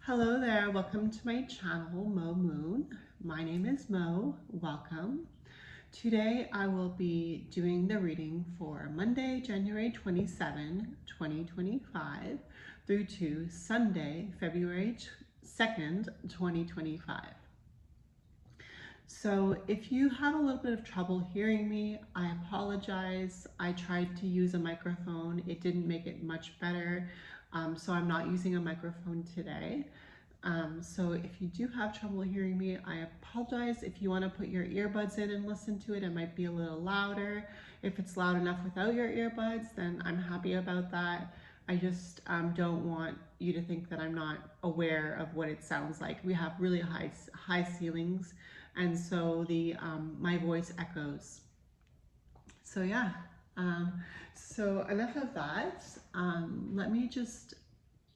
Hello there, welcome to my channel, Mo Moon. My name is Mo, welcome. Today I will be doing the reading for Monday, January 27, 2025 through to Sunday, February 2nd, 2025. So if you have a little bit of trouble hearing me, I apologize. I tried to use a microphone. It didn't make it much better. So I'm not using a microphone today. So if you do have trouble hearing me, I apologize. If you want to put your earbuds in and listen to it, it might be a little louder. If it's loud enough without your earbuds, then I'm happy about that. I just don't want you to think that I'm not aware of what it sounds like. We have really high ceilings, and so my voice echoes. So yeah, so enough of that. Let me just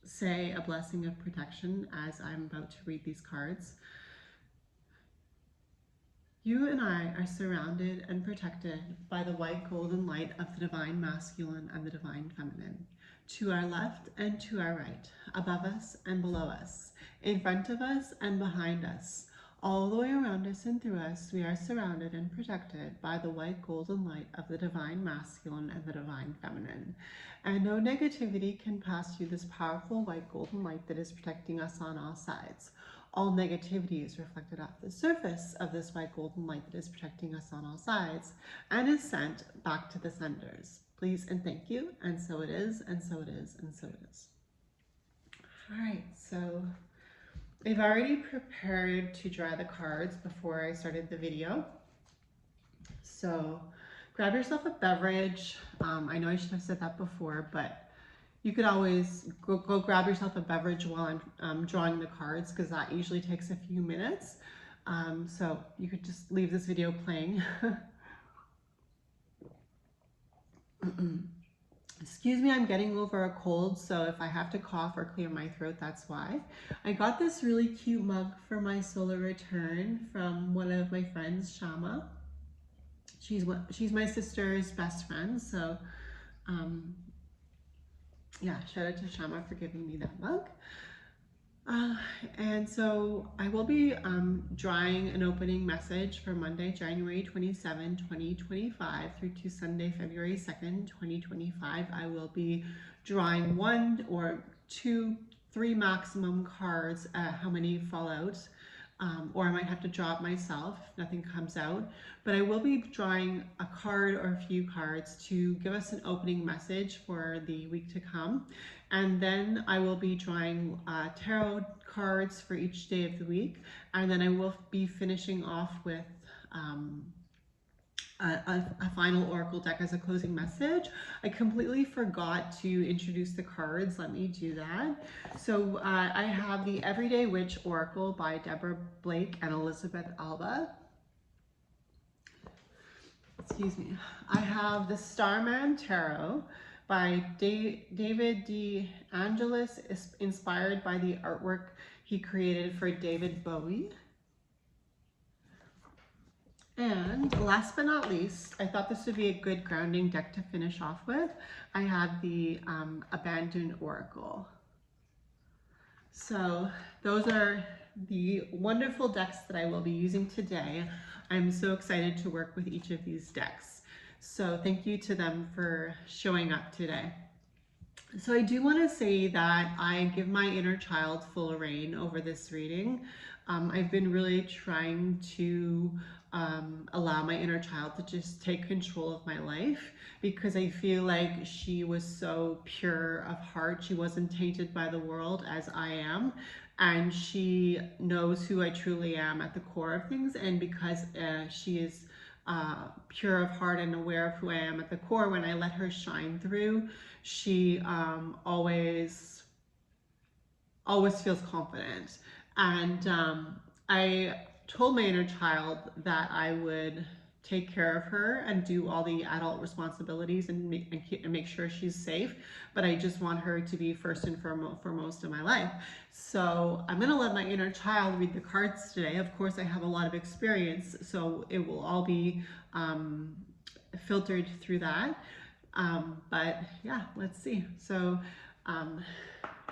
say a blessing of protection as I'm about to read these cards. You and I are surrounded and protected by the white golden light of the divine masculine and the divine feminine. To our left and to our right, above us and below us, in front of us and behind us, all the way around us and through us, we are surrounded and protected by the white golden light of the divine masculine and the divine feminine. And no negativity can pass through this powerful white golden light that is protecting us on all sides. All negativity is reflected off the surface of this white golden light that is protecting us on all sides and is sent back to the senders. Please and thank you. And so it is, and so it is, and so it is. All right, so I've already prepared to draw the cards before I started the video. So grab yourself a beverage. I know I should have said that before, but you could always go grab yourself a beverage while I'm drawing the cards, because that usually takes a few minutes. So you could just leave this video playing. Excuse me, I'm getting over a cold, so if I have to cough or clear my throat, that's why. I got this really cute mug for my solar return from one of my friends, Shama. She's my sister's best friend, so yeah, shout out to Shama for giving me that mug. And so I will be drawing an opening message for Monday, January 27, 2025 through to Sunday, February 2nd, 2025. I will be drawing 1 or 2, 3 maximum cards, how many fall out. Or I might have to draw it myself if nothing comes out. But I will be drawing a card or a few cards to give us an opening message for the week to come. And then I will be drawing tarot cards for each day of the week. And then I will be finishing off with a final oracle deck as a closing message. I completely forgot to introduce the cards. Let me do that. So I have the Everyday Witch Oracle by Deborah Blake and Elizabeth Alba. Excuse me. I have the Starman Tarot by David D. Angelis, inspired by the artwork he created for David Bowie. And last but not least, I thought this would be a good grounding deck to finish off with. I have the Abandoned Oracle. So those are the wonderful decks that I will be using today. I'm so excited to work with each of these decks. So thank you to them for showing up today. So I do want to say that I give my inner child full reign over this reading. I've been really trying to allow my inner child to just take control of my life, because I feel like she was so pure of heart. She wasn't tainted by the world as I am, and she knows who I truly am at the core of things. And because she is pure of heart and aware of who I am at the core, when I let her shine through, she always feels confident. And I told my inner child that I would take care of her and do all the adult responsibilities and make sure she's safe, but I just want her to be first and foremost in my life. So I'm gonna let my inner child read the cards today. Of course, I have a lot of experience, so it will all be filtered through that. But yeah, let's see. So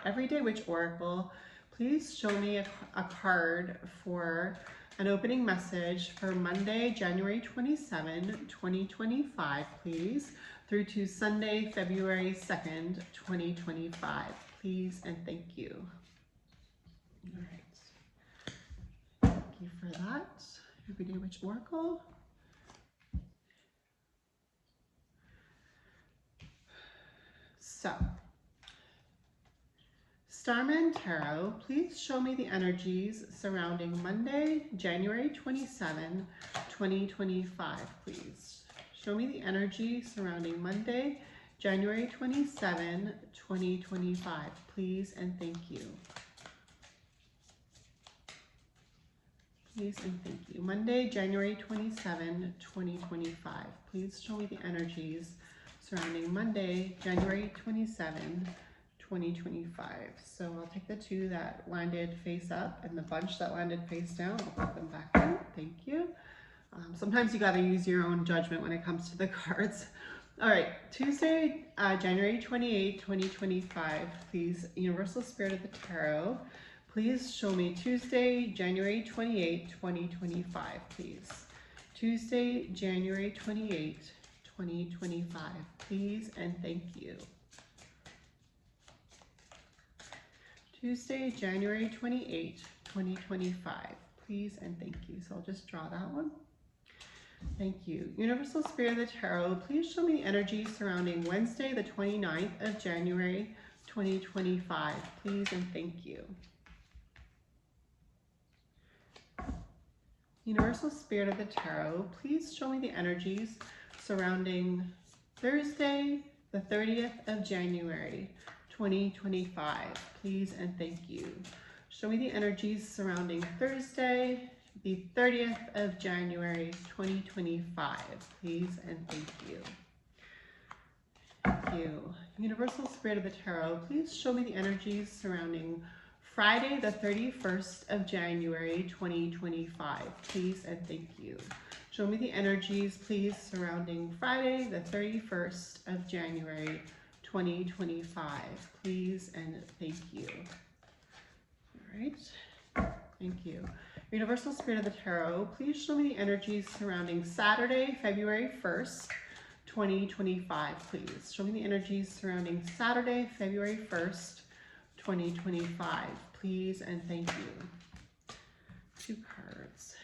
Everyday Witch Oracle, please show me a card for an opening message for Monday, January 27, 2025, please, through to Sunday, February 2nd, 2025. Please and thank you. All right. Thank you for that. Everyday Witch Oracle. So, Starman Tarot, please show me the energies surrounding Monday, January 27, 2025, please. Show me the energy surrounding Monday, January 27, 2025, please and thank you. Please and thank you. Monday, January 27, 2025. Please show me the energies surrounding Monday, January 27, 2025. So I'll take the two that landed face up and the bunch that landed face down. I'll put them back in. Thank you. Sometimes you got to use your own judgment when it comes to the cards. All right, Tuesday, January 28, 2025. Please, Universal Spirit of the Tarot, please show me Tuesday, January 28, 2025, please. Tuesday, January 28, 2025, please and thank you. Tuesday, January 28, 2025, please and thank you. So I'll just draw that one. Thank you. Universal Spirit of the Tarot, please show me the energy surrounding Wednesday, the 29th of January, 2025, please and thank you. Universal Spirit of the Tarot, please show me the energies surrounding Thursday, the 30th of January, 2025, please and thank you. Show me the energies surrounding Thursday, the 30th of January, 2025, please and thank you. Thank you. Universal Spirit of the Tarot, please show me the energies surrounding Friday, the 31st of January, 2025, please and thank you. Show me the energies, please, surrounding Friday, the 31st of January, 2025, please and thank you. All right, thank you. Universal Spirit of the Tarot, please show me the energies surrounding Saturday, February 1st, 2025, please. Show me the energies surrounding Saturday, February 1st, 2025, please and thank you. 2 cards.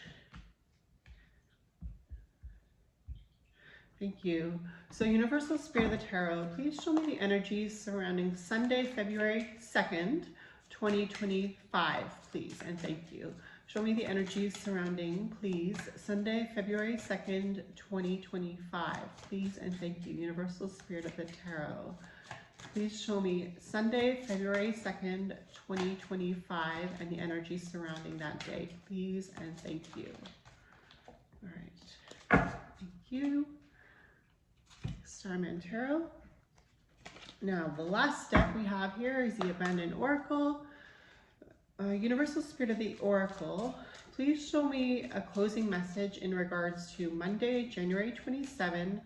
Thank you. So Universal Spirit of the Tarot, please show me the energies surrounding Sunday, February 2nd, 2025, please and thank you. Show me the energies surrounding, please, Sunday, February 2nd, 2025, please and thank you. Universal Spirit of the Tarot, please show me Sunday, February 2nd, 2025, and the energy surrounding that day, please and thank you. All right, thank you. Starman Tarot. Now, the last deck we have here is the Abandoned Oracle. Universal Spirit of the Oracle, please show me a closing message in regards to Monday, January 27,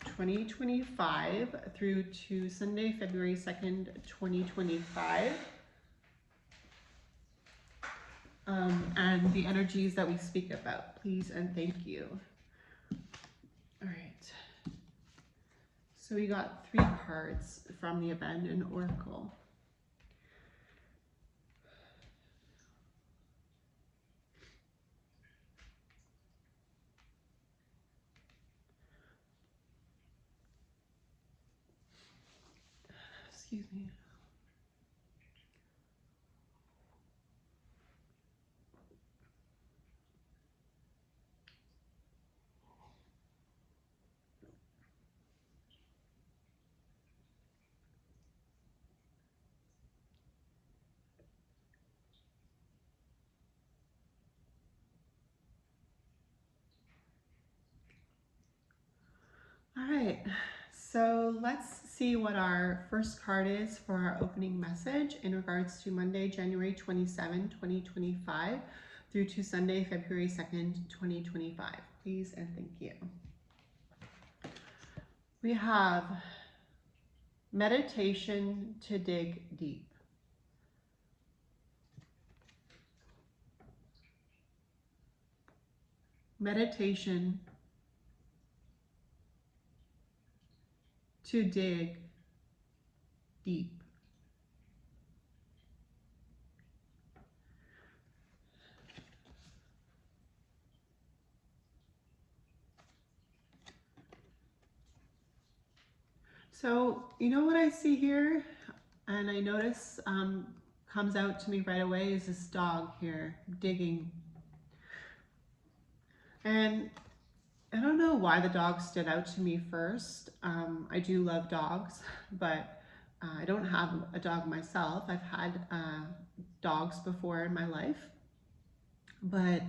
2025 through to Sunday, February 2nd, 2025. And the energies that we speak about, please and thank you. All right. So we got 3 cards from the Abandoned Oracle. Excuse me. All right, so let's see what our first card is for our opening message in regards to Monday, January 27, 2025 through to Sunday, February 2nd, 2025. Please and thank you. We have meditation to dig deep. meditation to dig deep. So, you know what I see here, and I notice comes out to me right away is this dog here digging. And I don't know why the dog stood out to me first. I do love dogs, but I don't have a dog myself. I've had dogs before in my life. But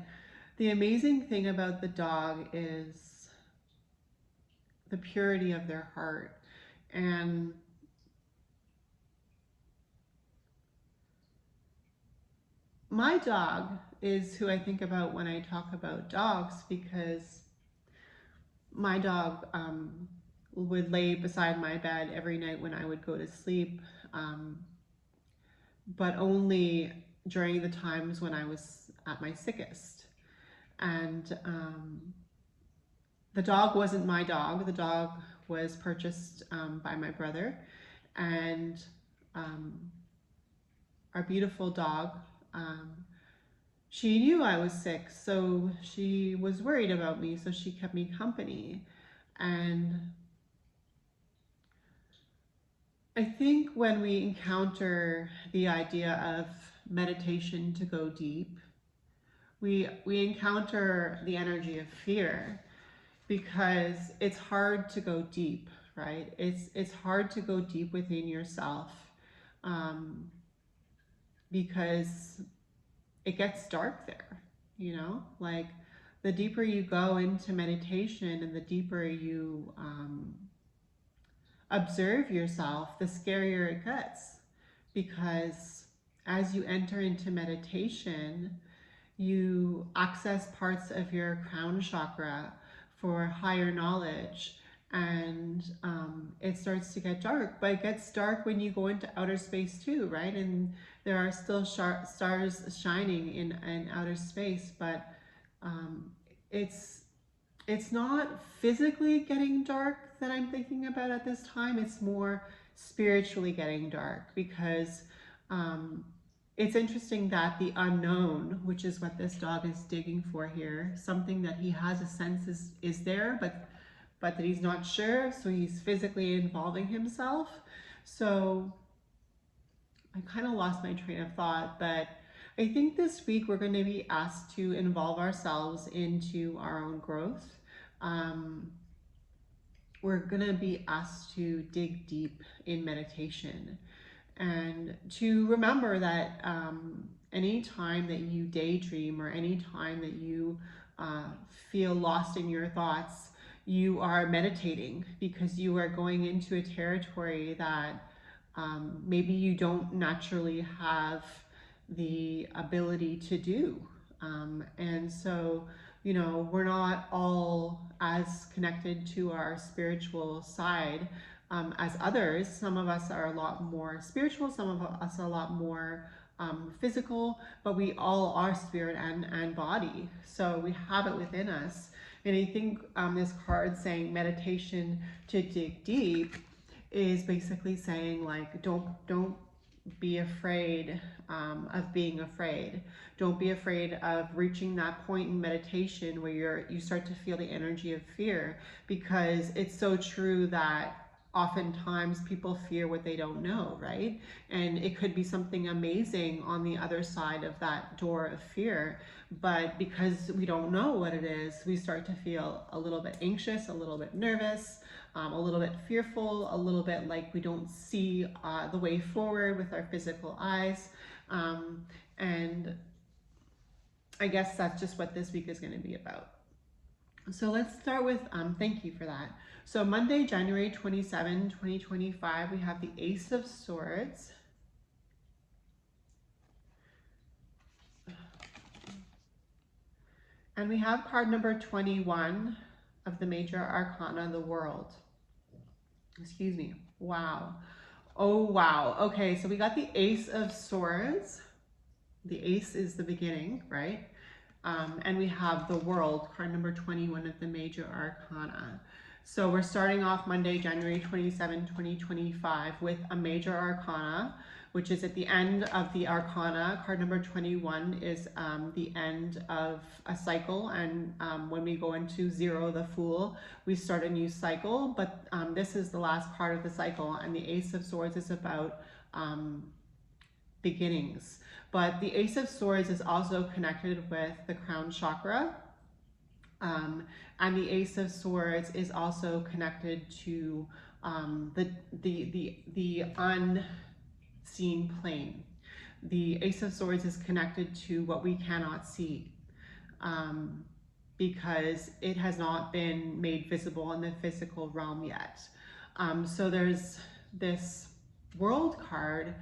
the amazing thing about the dog is the purity of their heart. And my dog is who I think about when I talk about dogs, because my dog would lay beside my bed every night when I would go to sleep, but only during the times when I was at my sickest. And the dog wasn't my dog. The dog was purchased by my brother, and our beautiful dog, she knew I was sick, so she was worried about me, so she kept me company. And I think when we encounter the idea of meditation to go deep, we encounter the energy of fear, because it's hard to go deep, right? It's hard to go deep within yourself, because it gets dark there, you know? Like, the deeper you go into meditation and the deeper you observe yourself, the scarier it gets, because as you enter into meditation, you access parts of your crown chakra for higher knowledge, and it starts to get dark. But it gets dark when you go into outer space too, right? And there are still stars shining in outer space, but it's not physically getting dark that I'm thinking about at this time. It's more spiritually getting dark, because it's interesting that the unknown, which is what this dog is digging for here, something that he has a sense is there, but that he's not sure, so he's physically involving himself. So I kind of lost my train of thought, but I think this week we're going to be asked to involve ourselves into our own growth. We're going to be asked to dig deep in meditation, and to remember that any time that you daydream, or any time that you feel lost in your thoughts, you are meditating, because you are going into a territory that maybe you don't naturally have the ability to do. And so, you know, we're not all as connected to our spiritual side as others. Some of us are a lot more spiritual, some of us are a lot more physical, but we all are spirit and body. So we have it within us. And I think this card saying meditation to dig deep is basically saying, like, don't be afraid of being afraid. Don't be afraid of reaching that point in meditation where you start to feel the energy of fear, because it's so true that oftentimes people fear what they don't know, right? And it could be something amazing on the other side of that door of fear, but because we don't know what it is, we start to feel a little bit anxious, a little bit nervous, a little bit fearful, a little bit like we don't see the way forward with our physical eyes. And I guess that's just what this week is going to be about. So let's start with, thank you for that. So Monday, January 27, 2025, we have the Ace of Swords. And we have card number 21 of the Major Arcana, the World. Excuse me. Wow. Oh, wow. Okay, so we got the Ace of Swords. The ace is the beginning, right? And we have the World, card number 21 of the Major Arcana. So we're starting off Monday, January 27, 2025 with a Major Arcana, which is at the end of the Arcana. Card number 21 is the end of a cycle, and when we go into zero, the Fool, we start a new cycle, but this is the last part of the cycle, and the Ace of Swords is about beginnings. But the Ace of Swords is also connected with the crown chakra, and the Ace of Swords is also connected to the unseen plane. The Ace of Swords is connected to what we cannot see, because it has not been made visible in the physical realm yet. So there's this World card,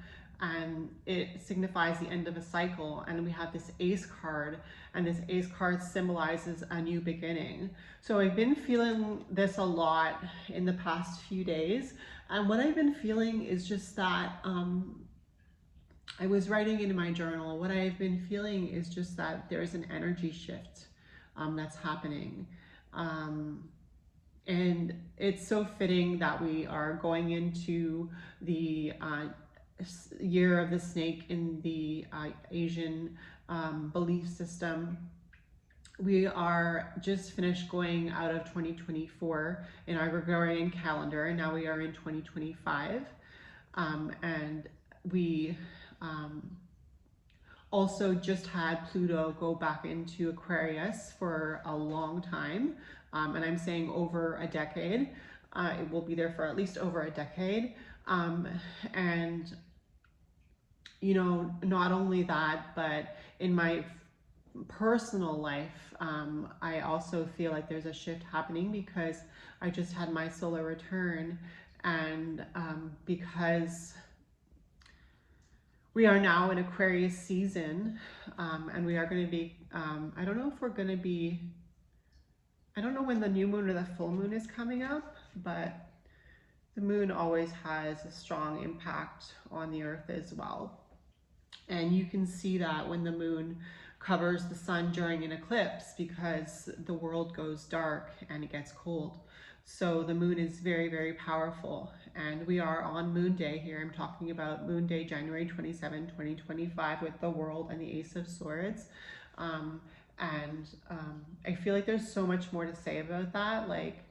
and it signifies the end of a cycle, and we have this Ace card, and this Ace card symbolizes a new beginning. So I've been feeling this a lot in the past few days, and what I've been feeling is just that I was writing in my journal, what I've been feeling is just that there's an energy shift that's happening. And it's so fitting that we are going into the year of the snake in the Asian belief system. We are just finished going out of 2024 in our Gregorian calendar, and now we are in 2025. And we also just had Pluto go back into Aquarius for a long time, and I'm saying over a decade. It will be there for at least over a decade. And you know, not only that, but in my personal life, I also feel like there's a shift happening because I just had my solar return, and because we are now in Aquarius season, and we are going to be, I don't know if we're going to be, I don't know when the new moon or the full moon is coming up, but the moon always has a strong impact on the earth as well. And you can see that when the moon covers the sun during an eclipse, because the world goes dark and it gets cold. So the moon is very, very powerful. And we are on Moon Day here. I'm talking about Moon Day, January 27, 2025 with the World and the Ace of Swords. I feel like there's so much more to say about that. Like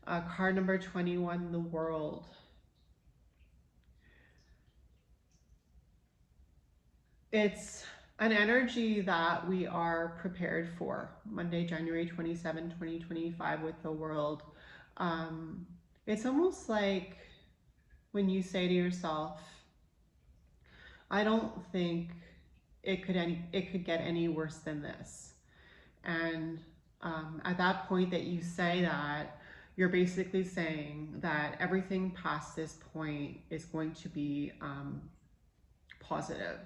card number 21, the World. It's an energy that we are prepared for. Monday, January 27, 2025 with the World. It's almost like when you say to yourself, I don't think it could get any worse than this. And at that point that you say that, you're basically saying that everything past this point is going to be positive.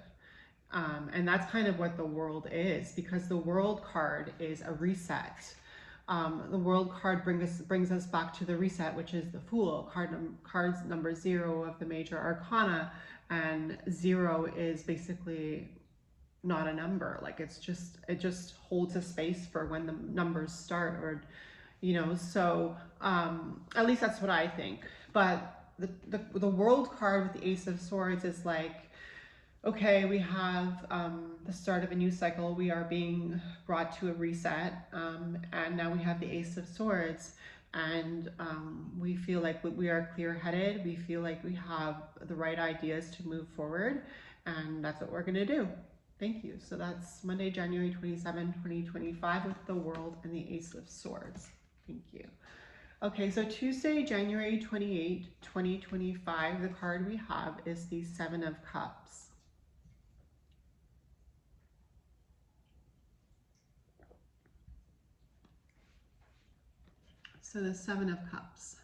And that's kind of what the World is, because the World card is a reset. The World card brings us back to the reset, which is the Fool, cards number 0 of the Major Arcana, and 0 is basically not a number. Like it just holds a space for when the numbers start, or you know. So at least that's what I think. But the World card with the Ace of Swords is like, okay, we have the start of a new cycle. We are being brought to a reset, and now we have the Ace of Swords, and we feel like we are clear-headed. We feel like we have the right ideas to move forward, and that's what we're going to do. Thank you. So that's Monday, January 27, 2025 with the World and the Ace of Swords. Thank you. Okay, so Tuesday, January 28, 2025, the card we have is the Seven of Cups. So the Seven of Cups.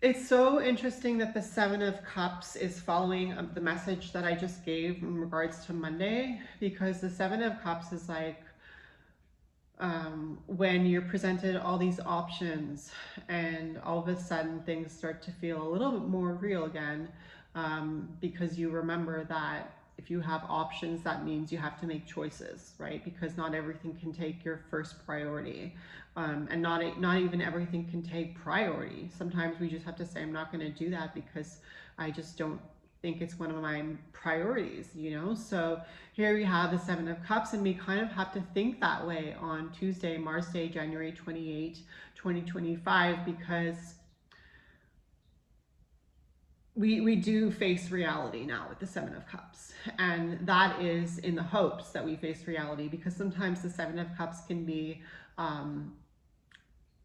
It's so interesting that the Seven of Cups is following the message that I just gave in regards to Monday, because the Seven of Cups is like when you're presented all these options and all of a sudden things start to feel a little bit more real again, because you remember that if you have options, that means you have to make choices, right? Because not everything can take your first priority, and not even everything can take priority. Sometimes we just have to say, I'm not going to do that because I just don't think it's one of my priorities, you know? So here we have the Seven of Cups, and we kind of have to think that way on Tuesday, Mars Day, January 28, 2025, because we do face reality now with the Seven of Cups. And that is in the hopes that we face reality, because sometimes the Seven of Cups can be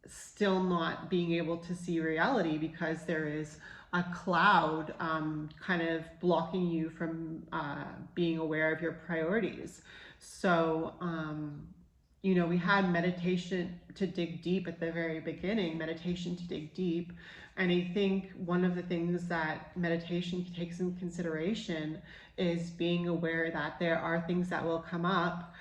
still not being able to see reality because there is a cloud kind of blocking you from being aware of your priorities. So, you know, we had meditation to dig deep at the very beginning, meditation to dig deep. And I think one of the things that meditation takes into consideration is being aware that there are things that will come up,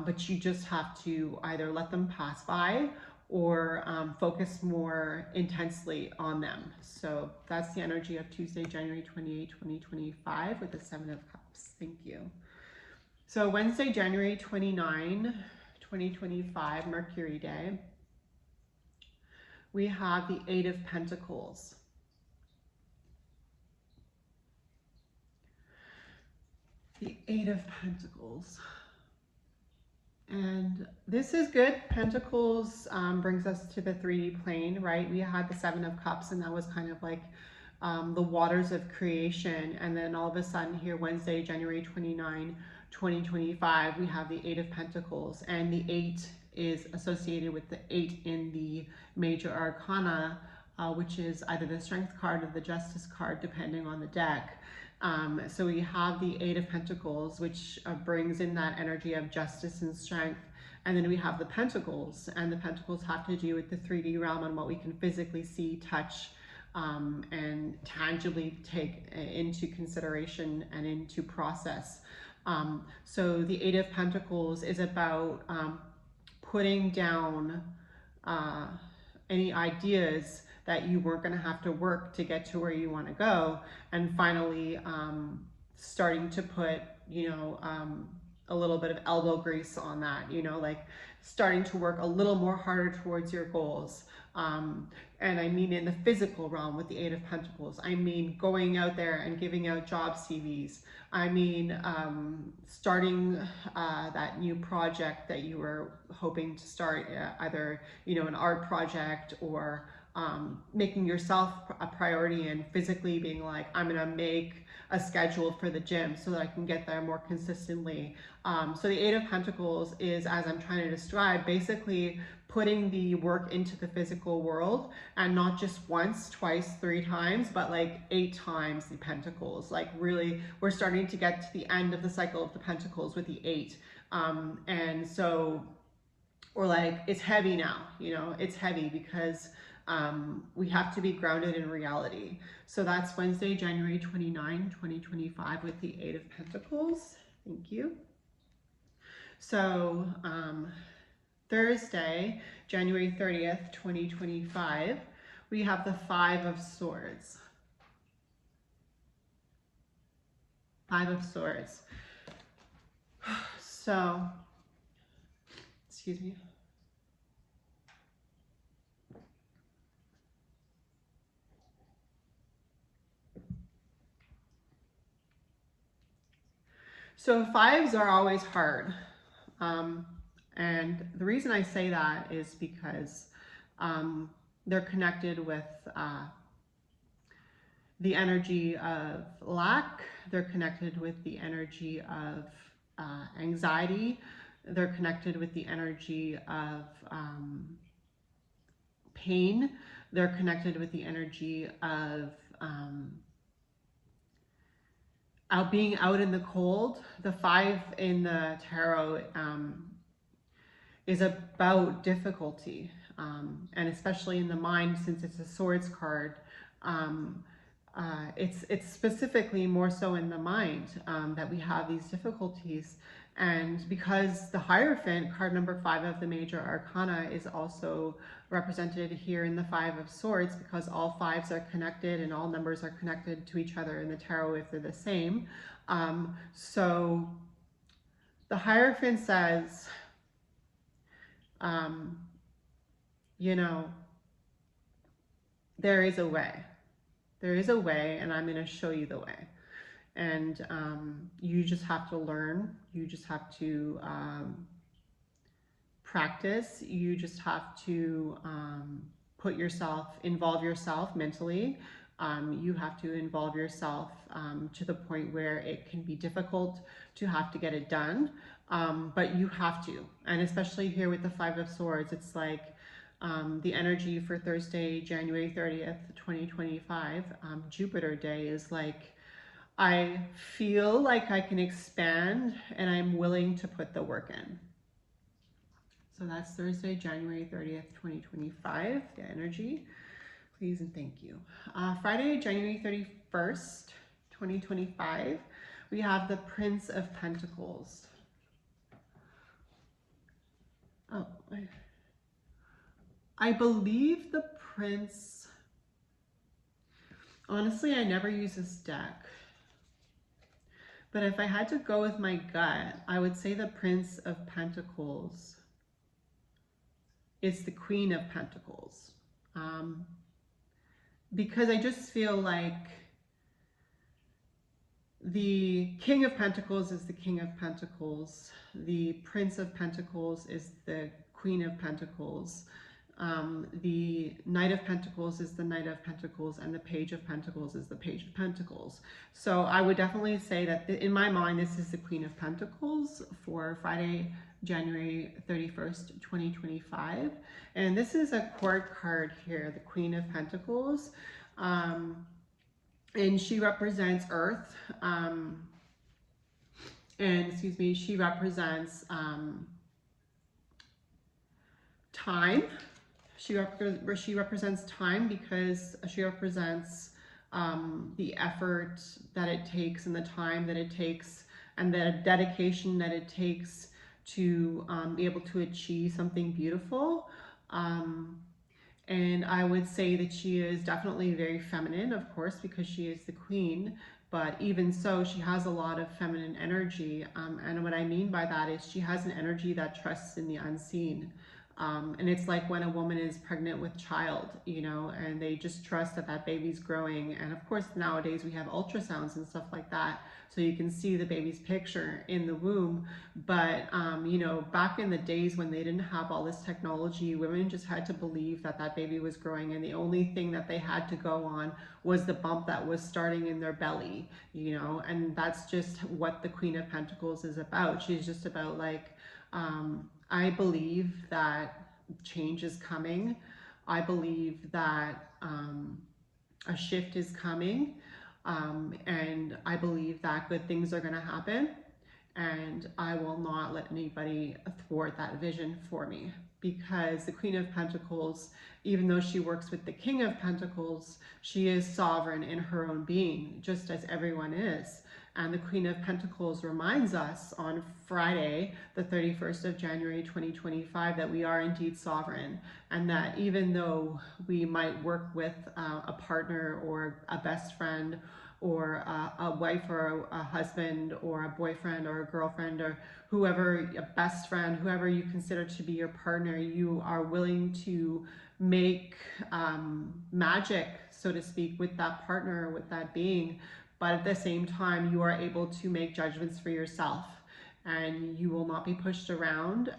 but you just have to either let them pass by or focus more intensely on them. So that's the energy of Tuesday, January 28, 2025 with the Seven of Cups. Thank you. So Wednesday, January 29, 2025, Mercury Day, we have the Eight of Pentacles. The Eight of Pentacles. And this is good. Pentacles brings us to the 3D plane, right? We had the Seven of Cups, and that was kind of like the waters of creation. And then all of a sudden here, Wednesday, January 29, 2025, we have the Eight of Pentacles. And the 8 is associated with the 8 in the major arcana, which is either the Strength card or the Justice card, depending on the deck. So we have the Eight of Pentacles, which brings in that energy of justice and strength. And then we have the Pentacles, and the Pentacles have to do with the 3D realm and what we can physically see, touch, and tangibly take into consideration and into process. So the Eight of Pentacles is about putting down any ideas that you weren't going to have to work to get to where you want to go, and finally starting to put, you know, a little bit of elbow grease on that, you know, like starting to work a little more harder towards your goals. And I mean in the physical realm with the Eight of Pentacles. I mean going out there and giving out job CVs. I mean starting that new project that you were hoping to start, either, you know, an art project, or making yourself a priority and physically being like, I'm gonna make a schedule for the gym so that I can get there more consistently. So the Eight of Pentacles is, as I'm trying to describe, basically putting the work into the physical world, and not just once, twice, 3 times, but like 8 times the Pentacles. Like really, we're starting to get to the end of the cycle of the Pentacles with the 8. And so we're like, it's heavy now, you know, it's heavy because we have to be grounded in reality. So that's Wednesday, January 29, 2025 with the Eight of Pentacles. Thank you. So Thursday, January 30th, 2025, we have the Five of Swords. Five of Swords. So, excuse me. So fives are always hard. And the reason I say that is because they're connected with the energy of lack. They're connected with the energy of anxiety. They're connected with the energy of pain. They're connected with the energy of being out in the cold. The 5 in the tarot is about difficulty, and especially in the mind, since it's a Swords card. It's specifically more so in the mind that we have these difficulties, And because the Hierophant, card number 5 of the major arcana, is also represented here in the 5 of Swords, because all 5s are connected and all numbers are connected to each other in the tarot if they're the same. So the Hierophant says, you know, there is a way. There is a way, and I'm going to show you the way. And you just have to learn. You just have to practice. You just have to involve yourself mentally. You have to involve yourself to the point where it can be difficult to have to get it done. But you have to. And especially here with the 5 of Swords, it's like the energy for Thursday, January 30th, 2025, Jupiter Day, is like, I feel like I can expand and I'm willing to put the work in. So that's Thursday, January 30th, 2025, the energy. Please and thank you. Friday, January 31st, 2025, we have the Prince of Pentacles. Oh, I believe the Prince, honestly, I never use this deck. But if I had to go with my gut, I would say the Prince of Pentacles is the Queen of Pentacles. Because I just feel like the King of Pentacles is the King of Pentacles. The Prince of Pentacles is the Queen of Pentacles. The Knight of Pentacles is the Knight of Pentacles, and the Page of Pentacles is the Page of Pentacles. So I would definitely say that in my mind, this is the Queen of Pentacles for Friday, January 31st, 2025. And this is a court card here, the Queen of Pentacles. And she represents Earth. She represents time. She represents time because she represents the effort that it takes and the time that it takes and the dedication that it takes to be able to achieve something beautiful. And I would say that she is definitely very feminine, of course, because she is the queen. But even so, she has a lot of feminine energy. And what I mean by that is she has an energy that trusts in the unseen. And it's like when a woman is pregnant with child, you know, and they just trust that that baby's growing. And of course, nowadays we have ultrasounds and stuff like that, so you can see the baby's picture in the womb. But, you know, back in the days when they didn't have all this technology, women just had to believe that that baby was growing. And the only thing that they had to go on was the bump that was starting in their belly, you know, and that's just what the Queen of Pentacles is about. She's just about like, I believe that change is coming. I believe that a shift is coming. And I believe that good things are going to happen. And I will not let anybody thwart that vision for me. Because the Queen of Pentacles, even though she works with the King of Pentacles, she is sovereign in her own being, just as everyone is. And the Queen of Pentacles reminds us on Friday, the 31st of January, 2025, that we are indeed sovereign. And that even though we might work with a partner or a best friend or a wife or a husband or a boyfriend or a girlfriend or whoever, a best friend, whoever you consider to be your partner, you are willing to make magic, so to speak, with that partner, with that being. But at the same time, you are able to make judgments for yourself and you will not be pushed around.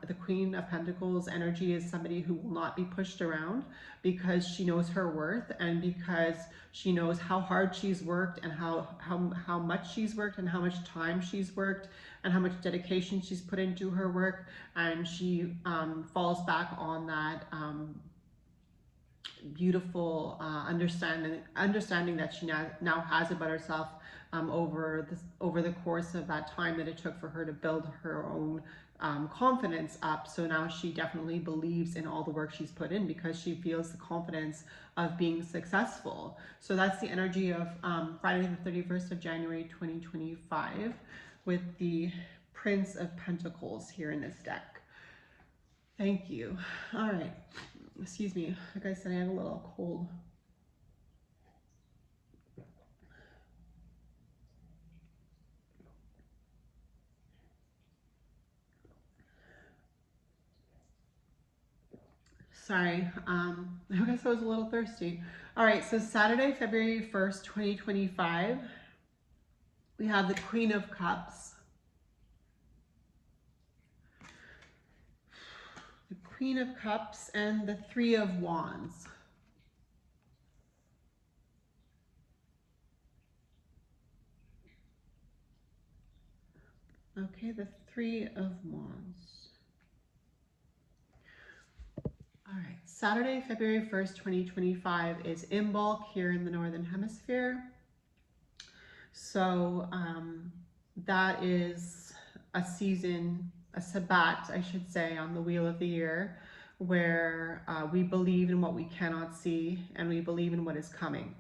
The Queen of Pentacles energy is somebody who will not be pushed around because she knows her worth and because she knows how hard she's worked and how much she's worked and how much time she's worked and how much dedication she's put into her work. And she falls back on that beautiful understanding that she now has about herself over the course of that time that it took for her to build her own confidence up. So now she definitely believes in all the work she's put in because she feels the confidence of being successful. So that's the energy of Friday the 31st of January 2025 with the Prince of Pentacles here in this deck. Thank you. All right. Excuse me. Like I said, I have a little cold. Sorry, I guess I was a little thirsty. All right, so Saturday, February 1st, 2025, we have the Queen of Cups. The Queen of Cups and the Three of Wands. Okay, the Three of Wands. All right, Saturday, February 1st, 2025 is Imbolc here in the Northern Hemisphere. So that is a season, a Sabbat, I should say, on the Wheel of the Year, where we believe in what we cannot see and we believe in what is coming.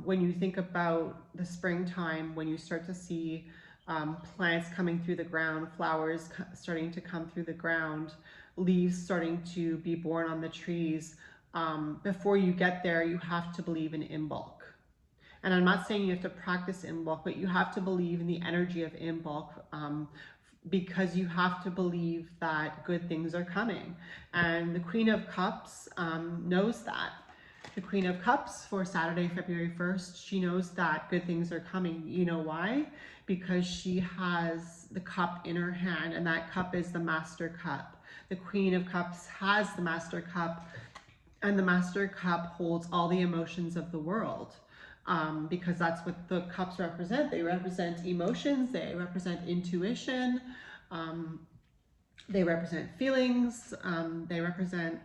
When you think about the springtime, when you start to see plants coming through the ground, flowers starting to come through the ground, leaves starting to be born on the trees, before you get there, you have to believe in Imbolc. And I'm not saying you have to practice Imbolc, but you have to believe in the energy of Imbolc, because you have to believe that good things are coming. And the Queen of Cups knows that. The Queen of Cups for Saturday, February 1st, she knows that good things are coming. You know why? Because she has the cup in her hand, and that cup is the Master Cup. The Queen of Cups has the Master Cup, and the Master Cup holds all the emotions of the world, because that's what the cups represent. They represent emotions, they represent intuition, they represent feelings, they represent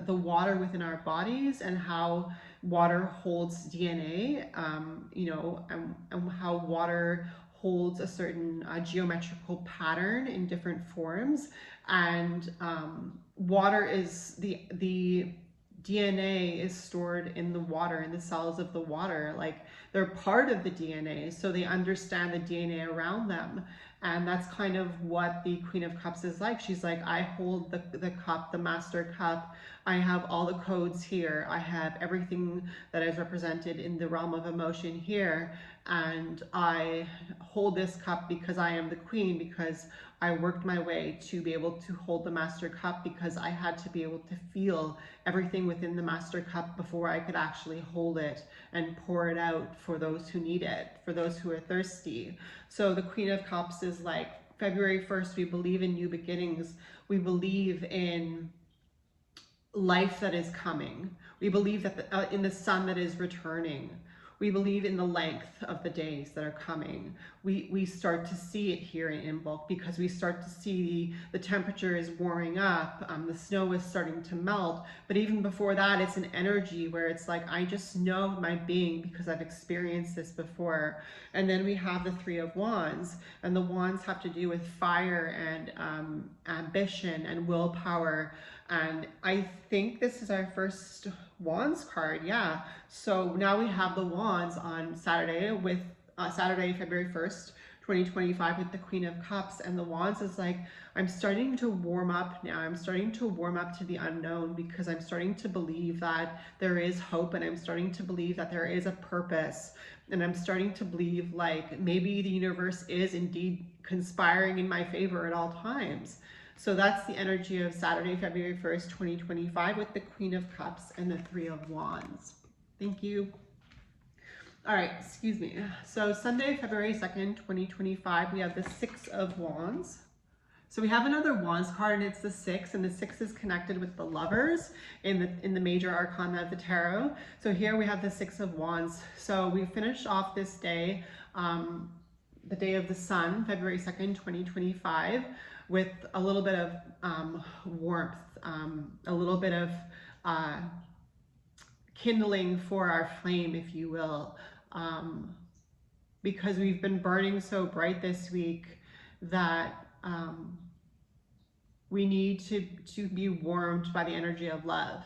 the water within our bodies and how water holds DNA, you know, and how water holds a certain geometrical pattern in different forms. And water is the DNA is stored in the water, in the cells of the water. Like, they're part of the DNA, so they understand the DNA around them. And that's kind of what the Queen of Cups is like. She's like, I hold the cup, the Master Cup. I have all the codes here. I have everything that is represented in the realm of emotion here. And I hold this cup because I am the queen, because I worked my way to be able to hold the Master Cup, because I had to be able to feel everything within the Master Cup before I could actually hold it and pour it out for those who need it, for those who are thirsty. So the Queen of Cups is like, February 1st, we believe in new beginnings. We believe in life that is coming. We believe that in the sun that is returning. We believe in the length of the days that are coming. We start to see it here in Imbolc, because we start to see the temperature is warming up, the snow is starting to melt. But even before that, it's an energy where it's like, I just know my being because I've experienced this before. And then we have the Three of Wands, and the wands have to do with fire and ambition and willpower. And I think this is our first Wands card, yeah. So now we have the Wands on Saturday, with Saturday, February 1st, 2025, with the Queen of Cups. And the Wands is like, I'm starting to warm up now. I'm starting to warm up to the unknown, because I'm starting to believe that there is hope, and I'm starting to believe that there is a purpose. And I'm starting to believe, like, maybe the universe is indeed conspiring in my favor at all times. So that's the energy of Saturday, February 1st, 2025, with the Queen of Cups and the Three of Wands. Thank you. All right, excuse me. So Sunday, February 2nd, 2025, we have the Six of Wands. So we have another Wands card, and it's the Six, and the Six is connected with the Lovers in the major arcana of the tarot. So here we have the Six of Wands. So we finish off this day, the day of the sun, February 2nd, 2025, with a little bit of warmth, a little bit of kindling for our flame, if you will, because we've been burning so bright this week that we need to be warmed by the energy of love.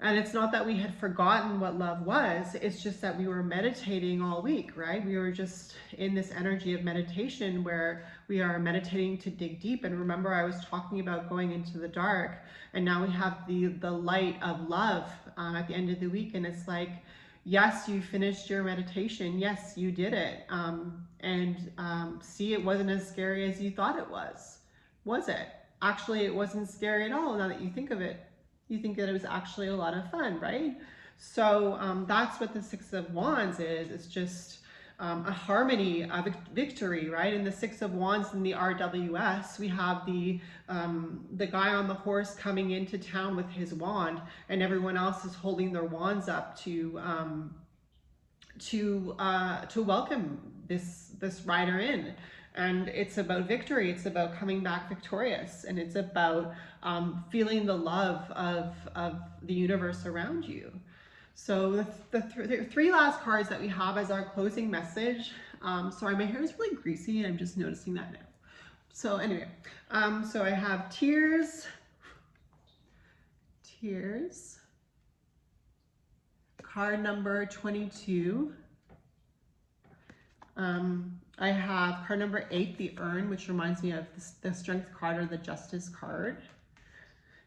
And it's not that we had forgotten what love was, it's just that we were meditating all week, right? We were just in this energy of meditation where We are meditating to dig deep. And remember, I was talking about going into the dark, and now we have the light of love at the end of the week. And it's like, yes, you finished your meditation. Yes, you did it. See, it wasn't as scary as you thought it was it? Actually, it wasn't scary at all. Now that you think of it, you think that it was actually a lot of fun, right? So that's what the Six of Wands is. It's just a harmony, a victory, right? In the Six of Wands in the RWS, we have the guy on the horse coming into town with his wand, and everyone else is holding their wands up to welcome this rider in. And it's about victory. It's about coming back victorious, and it's about feeling the love of the universe around you. So the three last cards that we have as our closing message. Sorry, my hair is really greasy. I'm just noticing that now. So anyway, so I have tears, card number 22. I have card number 8, the urn, which reminds me of the strength card or the justice card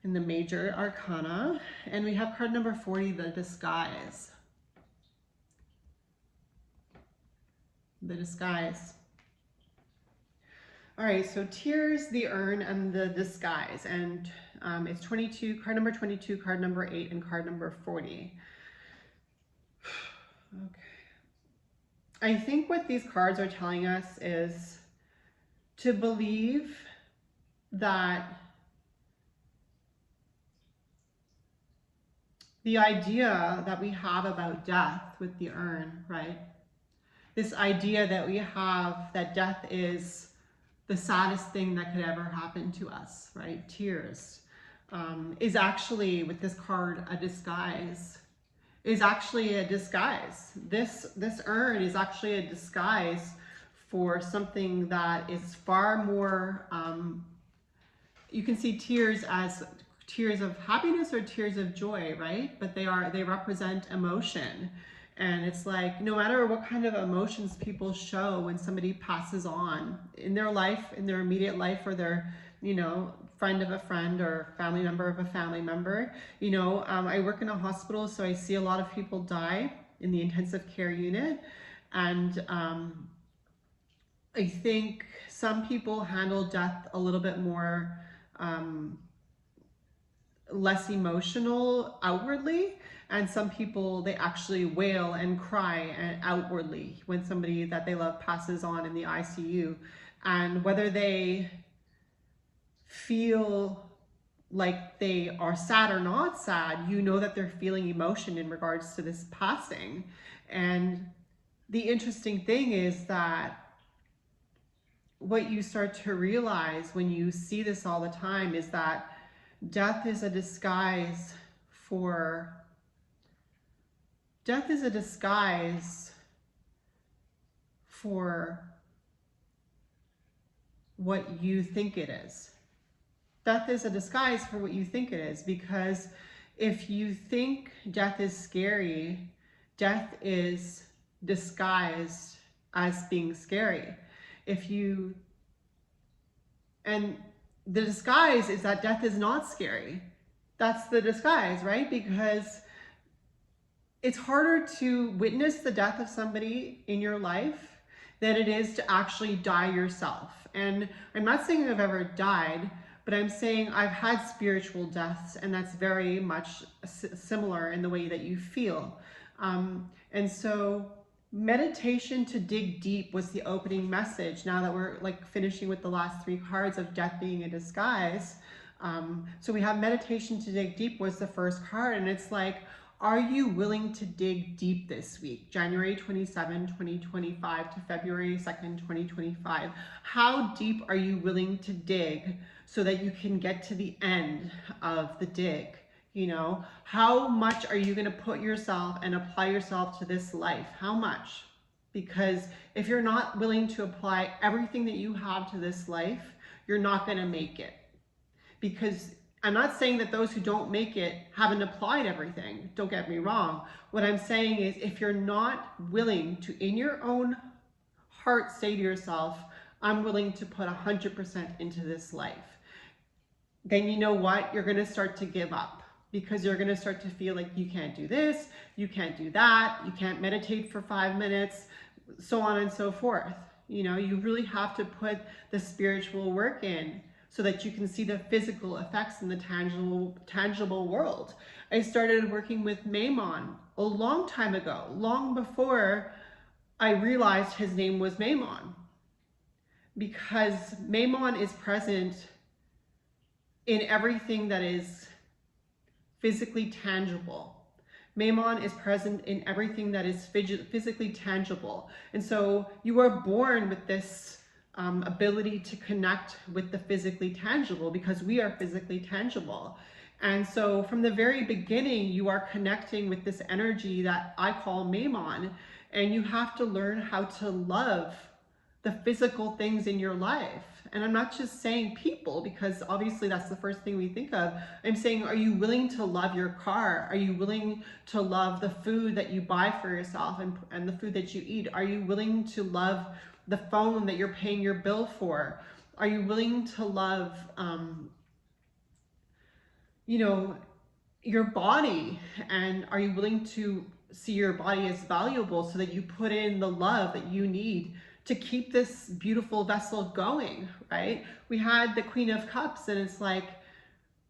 in the major arcana. And we have card number 40, the disguise. The disguise. All right, so tears, the urn, and the disguise. And it's 22, card number 22, card number 8, and card number 40. Okay. I think what these cards are telling us is to believe that the idea that we have about death with the urn, right? This idea that we have that death is the saddest thing that could ever happen to us, right? Tears is actually, with this card, a disguise. Is actually a disguise. This urn is actually a disguise for something that is far more, you can see tears as tears of happiness or tears of joy, right? But they represent emotion. And it's like, no matter what kind of emotions people show when somebody passes on in their life, in their immediate life, or their, friend of a friend or family member of a family member. I work in a hospital, so I see a lot of people die in the intensive care unit. And I think some people handle death a little bit more, less emotional outwardly. And some people, they actually wail and cry outwardly when somebody that they love passes on in the ICU. And whether they feel like they are sad or not sad, that they're feeling emotion in regards to this passing. And the interesting thing is that what you start to realize when you see this all the time is that death is a disguise for what you think it is. Death is a disguise for what you think it is, because if you think death is scary, death is disguised as being scary. And the disguise is that death is not scary. That's the disguise, right? Because it's harder to witness the death of somebody in your life than it is to actually die yourself. And I'm not saying I've ever died, but I'm saying I've had spiritual deaths, and that's very much similar in the way that you feel. And so meditation to dig deep was the opening message. Now that we're finishing with the last 3 cards of death being a disguise. So we have meditation to dig deep was the first card, and it's like, are you willing to dig deep this week? January 27, 2025 to February 2nd, 2025. How deep are you willing to dig so that you can get to the end of the dig? How much are you going to put yourself and apply yourself to this life? How much? Because if you're not willing to apply everything that you have to this life, you're not going to make it. Because I'm not saying that those who don't make it haven't applied everything. Don't get me wrong. What I'm saying is, if you're not willing to, in your own heart, say to yourself, I'm willing to put 100% into this life. Then you know what? You're going to start to give up, because you're going to start to feel like you can't do this, you can't do that, you can't meditate for 5 minutes, so on and so forth. You know, you really have to put the spiritual work in so that you can see the physical effects in the tangible world. I started working with Maimon a long time ago, long before I realized his name was Maimon, because Maimon is present in everything that is physically tangible. Maimon is present in everything that is physically tangible. And so you are born with this ability to connect with the physically tangible, because we are physically tangible. And so from the very beginning, you are connecting with this energy that I call Maimon, and you have to learn how to love the physical things in your life. And I'm not just saying people, because obviously that's the first thing we think of. I'm saying, are you willing to love your car? Are you willing to love the food that you buy for yourself and the food that you eat? Are you willing to love the phone that you're paying your bill for? Are you willing to love, you know, your body? And are you willing to see your body as valuable so that you put in the love that you need to keep this beautiful vessel going, right? We had the Queen of Cups, and it's like,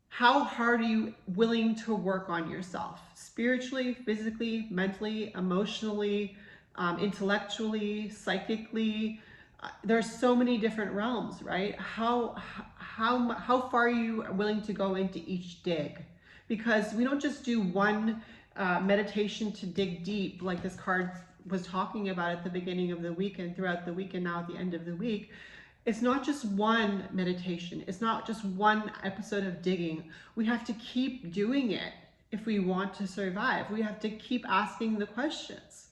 how hard are you willing to work on yourself? Spiritually, physically, mentally, emotionally, intellectually, psychically. There's so many different realms, right? How far are you willing to go into each dig? Because we don't just do one meditation to dig deep, like this card was talking about at the beginning of the week and throughout the week and now at the end of the week. It's not just one meditation. It's not just one episode of digging. We have to keep doing it if we want to survive. We have to keep asking the questions,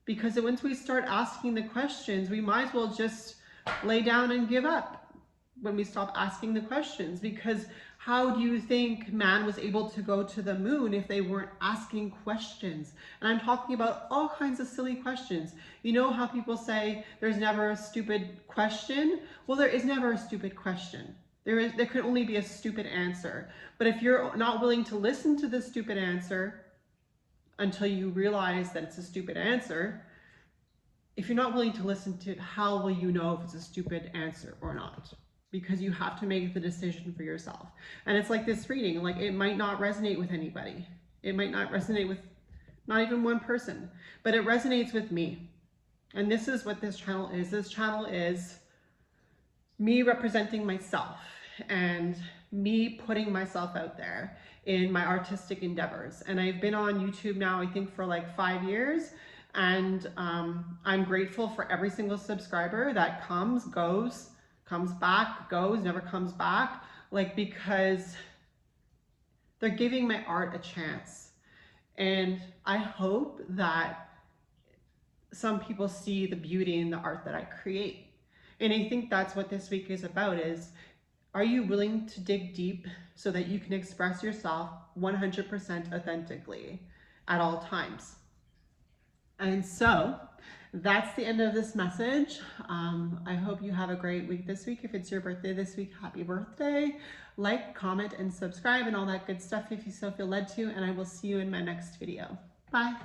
because once we start asking the questions, we might as well just lay down and give up when we stop asking the questions. Because how do you think man was able to go to the moon if they weren't asking questions? And I'm talking about all kinds of silly questions. You know how people say there's never a stupid question? Well, there is never a stupid question. There could only be a stupid answer. But if you're not willing to listen to the stupid answer until you realize that it's a stupid answer, if you're not willing to listen to it, how will you know if it's a stupid answer or not? Because you have to make the decision for yourself. And it's like this reading, like it might not resonate with anybody. It might not resonate with not even one person, but it resonates with me. And this is what this channel is. This channel is me representing myself and me putting myself out there in my artistic endeavors. And I've been on YouTube now, I think for like 5 years. And I'm grateful for every single subscriber that comes, goes, comes back, goes, never comes back, like, because they're giving my art a chance. And I hope that some people see the beauty in the art that I create. And I think that's what this week is about, is, are you willing to dig deep so that you can express yourself 100% authentically at all times? And so that's the end of this message. I hope you have a great week this week. If it's your birthday this week, happy birthday. Like, comment, and subscribe and all that good stuff if you so feel led to, and I will see you in my next video. Bye.